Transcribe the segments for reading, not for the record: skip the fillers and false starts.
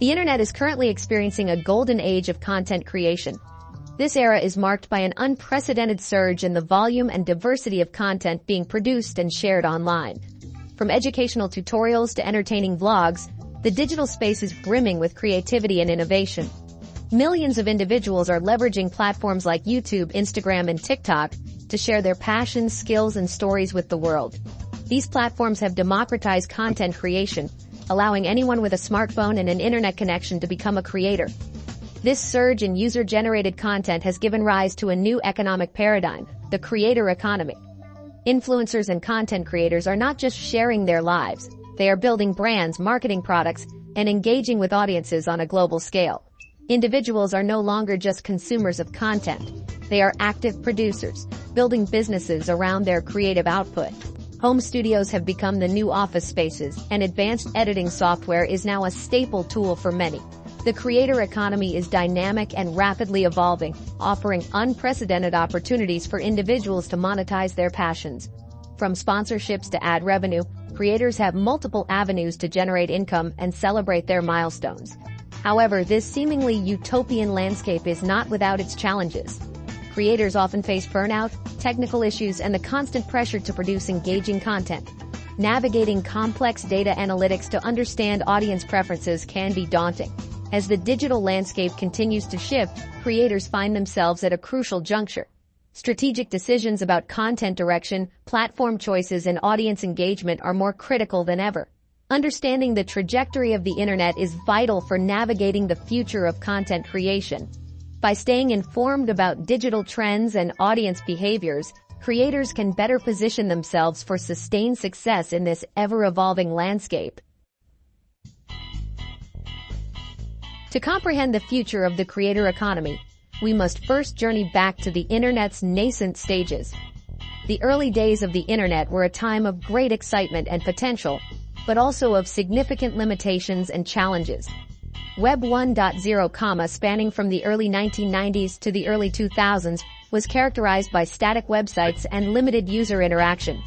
The internet is currently experiencing a golden age of content creation. This era is marked by an unprecedented surge in the volume and diversity of content being produced and shared online. From educational tutorials to entertaining vlogs, the digital space is brimming with creativity and innovation. Millions of individuals are leveraging platforms like YouTube, Instagram, and TikTok to share their passions, skills, and stories with the world. These platforms have democratized content creation, allowing anyone with a smartphone and an internet connection to become a creator. This surge in user-generated content has given rise to a new economic paradigm, the creator economy. Influencers and content creators are not just sharing their lives, they are building brands, marketing products, and engaging with audiences on a global scale. Individuals are no longer just consumers of content. They are active producers, building businesses around their creative output. Home studios have become the new office spaces, and advanced editing software is now a staple tool for many. The creator economy is dynamic and rapidly evolving, offering unprecedented opportunities for individuals to monetize their passions. From sponsorships to ad revenue, creators have multiple avenues to generate income and celebrate their milestones. However, this seemingly utopian landscape is not without its challenges. Creators often face burnout, technical issues, and the constant pressure to produce engaging content. Navigating complex data analytics to understand audience preferences can be daunting. As the digital landscape continues to shift, creators find themselves at a crucial juncture. Strategic decisions about content direction, platform choices, and audience engagement are more critical than ever. Understanding the trajectory of the internet is vital for navigating the future of content creation. By staying informed about digital trends and audience behaviors, creators can better position themselves for sustained success in this ever-evolving landscape. To comprehend the future of the creator economy, we must first journey back to the internet's nascent stages. The early days of the internet were a time of great excitement and potential, but also of significant limitations and challenges. Web 1.0, spanning from the early 1990s to the early 2000s, was characterized by static websites and limited user interaction.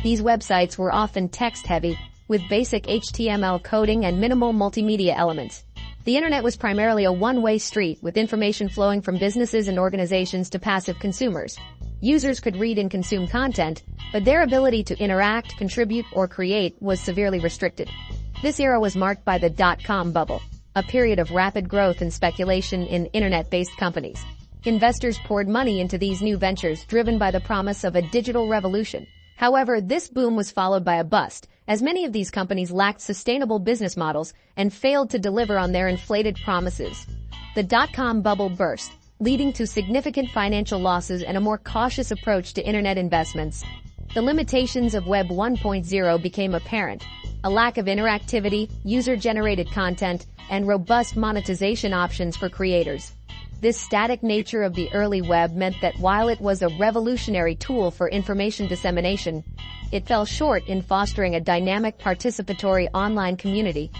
These websites were often text-heavy, with basic HTML coding and minimal multimedia elements. The internet was primarily a one-way street, with information flowing from businesses and organizations to passive consumers. Users could read and consume content, but their ability to interact, contribute, or create was severely restricted. This era was marked by the dot-com bubble, a period of rapid growth and speculation in internet-based companies. Investors poured money into these new ventures, driven by the promise of a digital revolution. However, this boom was followed by a bust, as many of these companies lacked sustainable business models and failed to deliver on their inflated promises. The dot-com bubble burst, leading to significant financial losses and a more cautious approach to internet investments. The limitations of Web 1.0 became apparent. A lack of interactivity, user-generated content, and robust monetization options for creators. This static nature of the early web meant that while it was a revolutionary tool for information dissemination, it fell short in fostering a dynamic, participatory online community.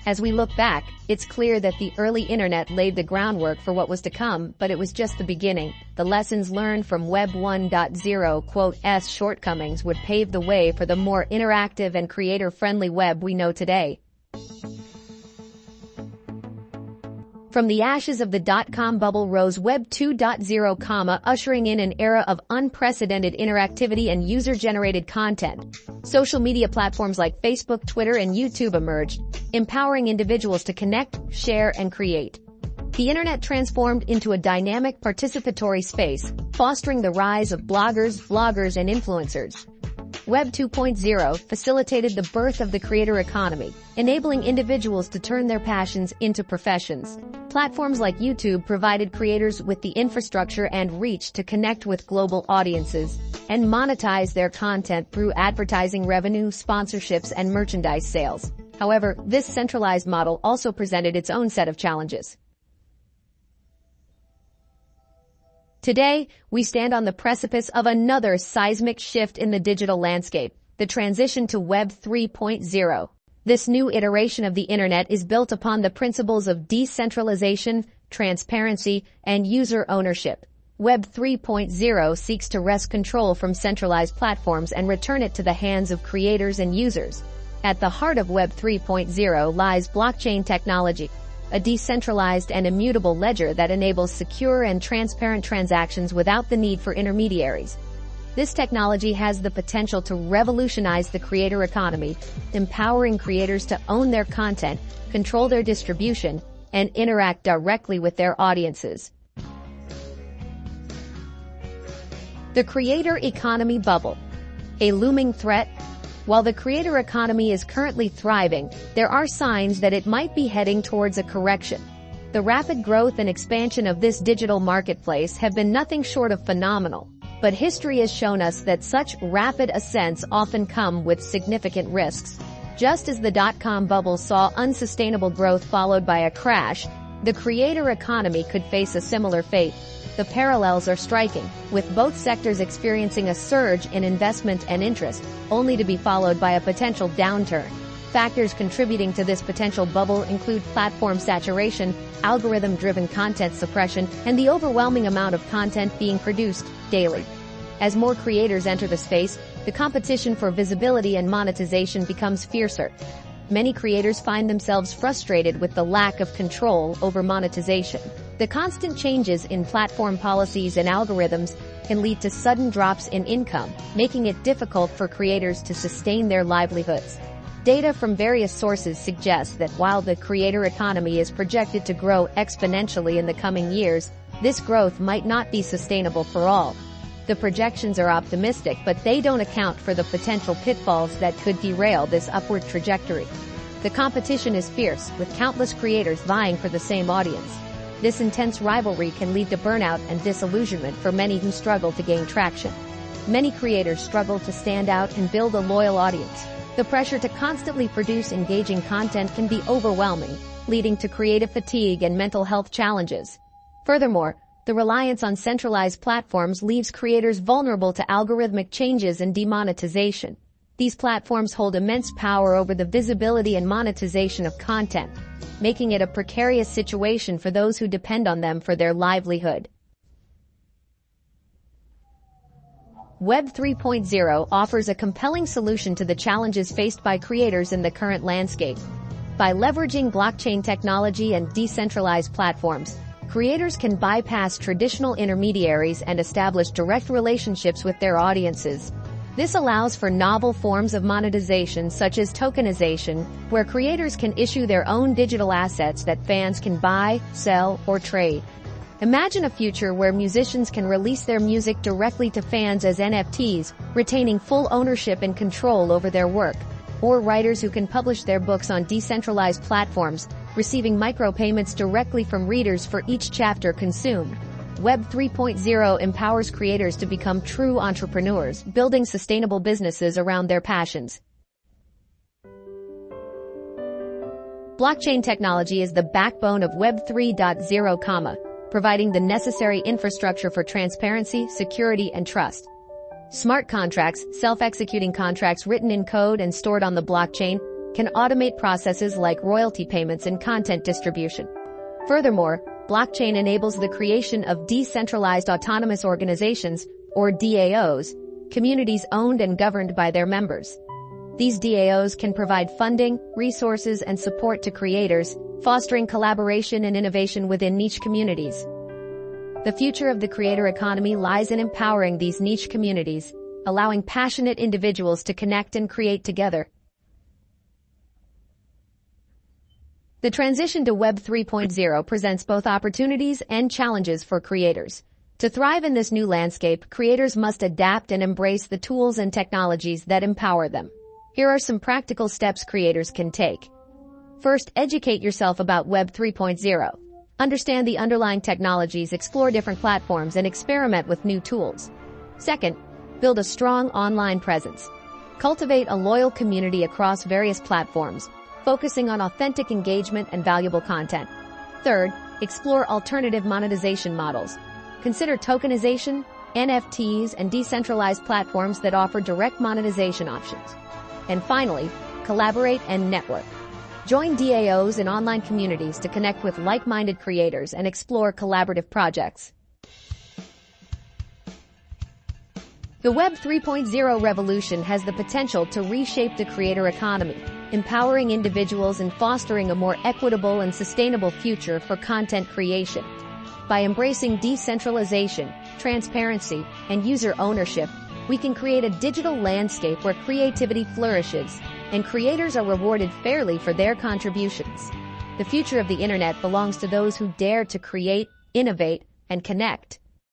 As we look back, it's clear that the early internet laid the groundwork for what was to come, but it was just the beginning. The lessons learned from Web 1.0's shortcomings would pave the way for the more interactive and creator-friendly web we know today. From the ashes of the dot-com bubble rose Web 2.0, ushering in an era of unprecedented interactivity and user-generated content. Social media platforms like Facebook, Twitter, and YouTube emerged, empowering individuals to connect, share, and create. The internet transformed into a dynamic, participatory space, fostering the rise of bloggers, vloggers, and influencers. Web 2.0 facilitated the birth of the creator economy, enabling individuals to turn their passions into professions. Platforms like YouTube provided creators with the infrastructure and reach to connect with global audiences and monetize their content through advertising revenue, sponsorships, and merchandise sales. However, this centralized model also presented its own set of challenges. Today, we stand on the precipice of another seismic shift in the digital landscape, the transition to Web 3.0. This new iteration of the internet is built upon the principles of decentralization, transparency, and user ownership. Web 3.0 seeks to wrest control from centralized platforms and return it to the hands of creators and users. At the heart of Web 3.0 lies blockchain technology, a decentralized and immutable ledger that enables secure and transparent transactions without the need for intermediaries. This technology has the potential to revolutionize the creator economy, empowering creators to own their content, control their distribution, and interact directly with their audiences. The creator economy bubble, a looming threat. While the creator economy is currently thriving, there are signs that it might be heading towards a correction. The rapid growth and expansion of this digital marketplace have been nothing short of phenomenal. But history has shown us that such rapid ascents often come with significant risks. Just as the dot-com bubble saw unsustainable growth followed by a crash, the creator economy could face a similar fate. The parallels are striking, with both sectors experiencing a surge in investment and interest, only to be followed by a potential downturn. Factors contributing to this potential bubble include platform saturation, algorithm-driven content suppression, and the overwhelming amount of content being produced daily. As more creators enter the space, the competition for visibility and monetization becomes fiercer. Many creators find themselves frustrated with the lack of control over monetization. The constant changes in platform policies and algorithms can lead to sudden drops in income, making it difficult for creators to sustain their livelihoods. Data from various sources suggests that while the creator economy is projected to grow exponentially in the coming years, this growth might not be sustainable for all. The projections are optimistic, but they don't account for the potential pitfalls that could derail this upward trajectory. The competition is fierce, with countless creators vying for the same audience. This intense rivalry can lead to burnout and disillusionment for many who struggle to gain traction. Many creators struggle to stand out and build a loyal audience. The pressure to constantly produce engaging content can be overwhelming, leading to creative fatigue and mental health challenges. Furthermore, the reliance on centralized platforms leaves creators vulnerable to algorithmic changes and demonetization. These platforms hold immense power over the visibility and monetization of content, making it a precarious situation for those who depend on them for their livelihood. Web 3.0 offers a compelling solution to the challenges faced by creators in the current landscape. By leveraging blockchain technology and decentralized platforms, creators can bypass traditional intermediaries and establish direct relationships with their audiences. This allows for novel forms of monetization such as tokenization, where creators can issue their own digital assets that fans can buy, sell, or trade. Imagine a future where musicians can release their music directly to fans as NFTs, retaining full ownership and control over their work. Or writers who can publish their books on decentralized platforms, receiving micropayments directly from readers for each chapter consumed. Web 3.0 empowers creators to become true entrepreneurs, building sustainable businesses around their passions. Blockchain technology is the backbone of Web 3.0, providing the necessary infrastructure for transparency, security, and trust. Smart contracts, self-executing contracts written in code and stored on the blockchain, can automate processes like royalty payments and content distribution. Furthermore, blockchain enables the creation of decentralized autonomous organizations, or DAOs, communities owned and governed by their members. These DAOs can provide funding, resources, and support to creators, fostering collaboration and innovation within niche communities. The future of the creator economy lies in empowering these niche communities, allowing passionate individuals to connect and create together. The transition to Web 3.0 presents both opportunities and challenges for creators. To thrive in this new landscape, creators must adapt and embrace the tools and technologies that empower them. Here are some practical steps creators can take. First, educate yourself about Web 3.0. Understand the underlying technologies, explore different platforms, and experiment with new tools. Second, build a strong online presence. Cultivate a loyal community across various platforms, focusing on authentic engagement and valuable content. Third, explore alternative monetization models. Consider tokenization, NFTs, and decentralized platforms that offer direct monetization options. And finally, collaborate and network. Join DAOs and online communities to connect with like-minded creators and explore collaborative projects. The Web 3.0 revolution has the potential to reshape the creator economy, empowering individuals and fostering a more equitable and sustainable future for content creation. By embracing decentralization, transparency, and user ownership, we can create a digital landscape where creativity flourishes and creators are rewarded fairly for their contributions. The future of the internet belongs to those who dare to create, innovate, and connect.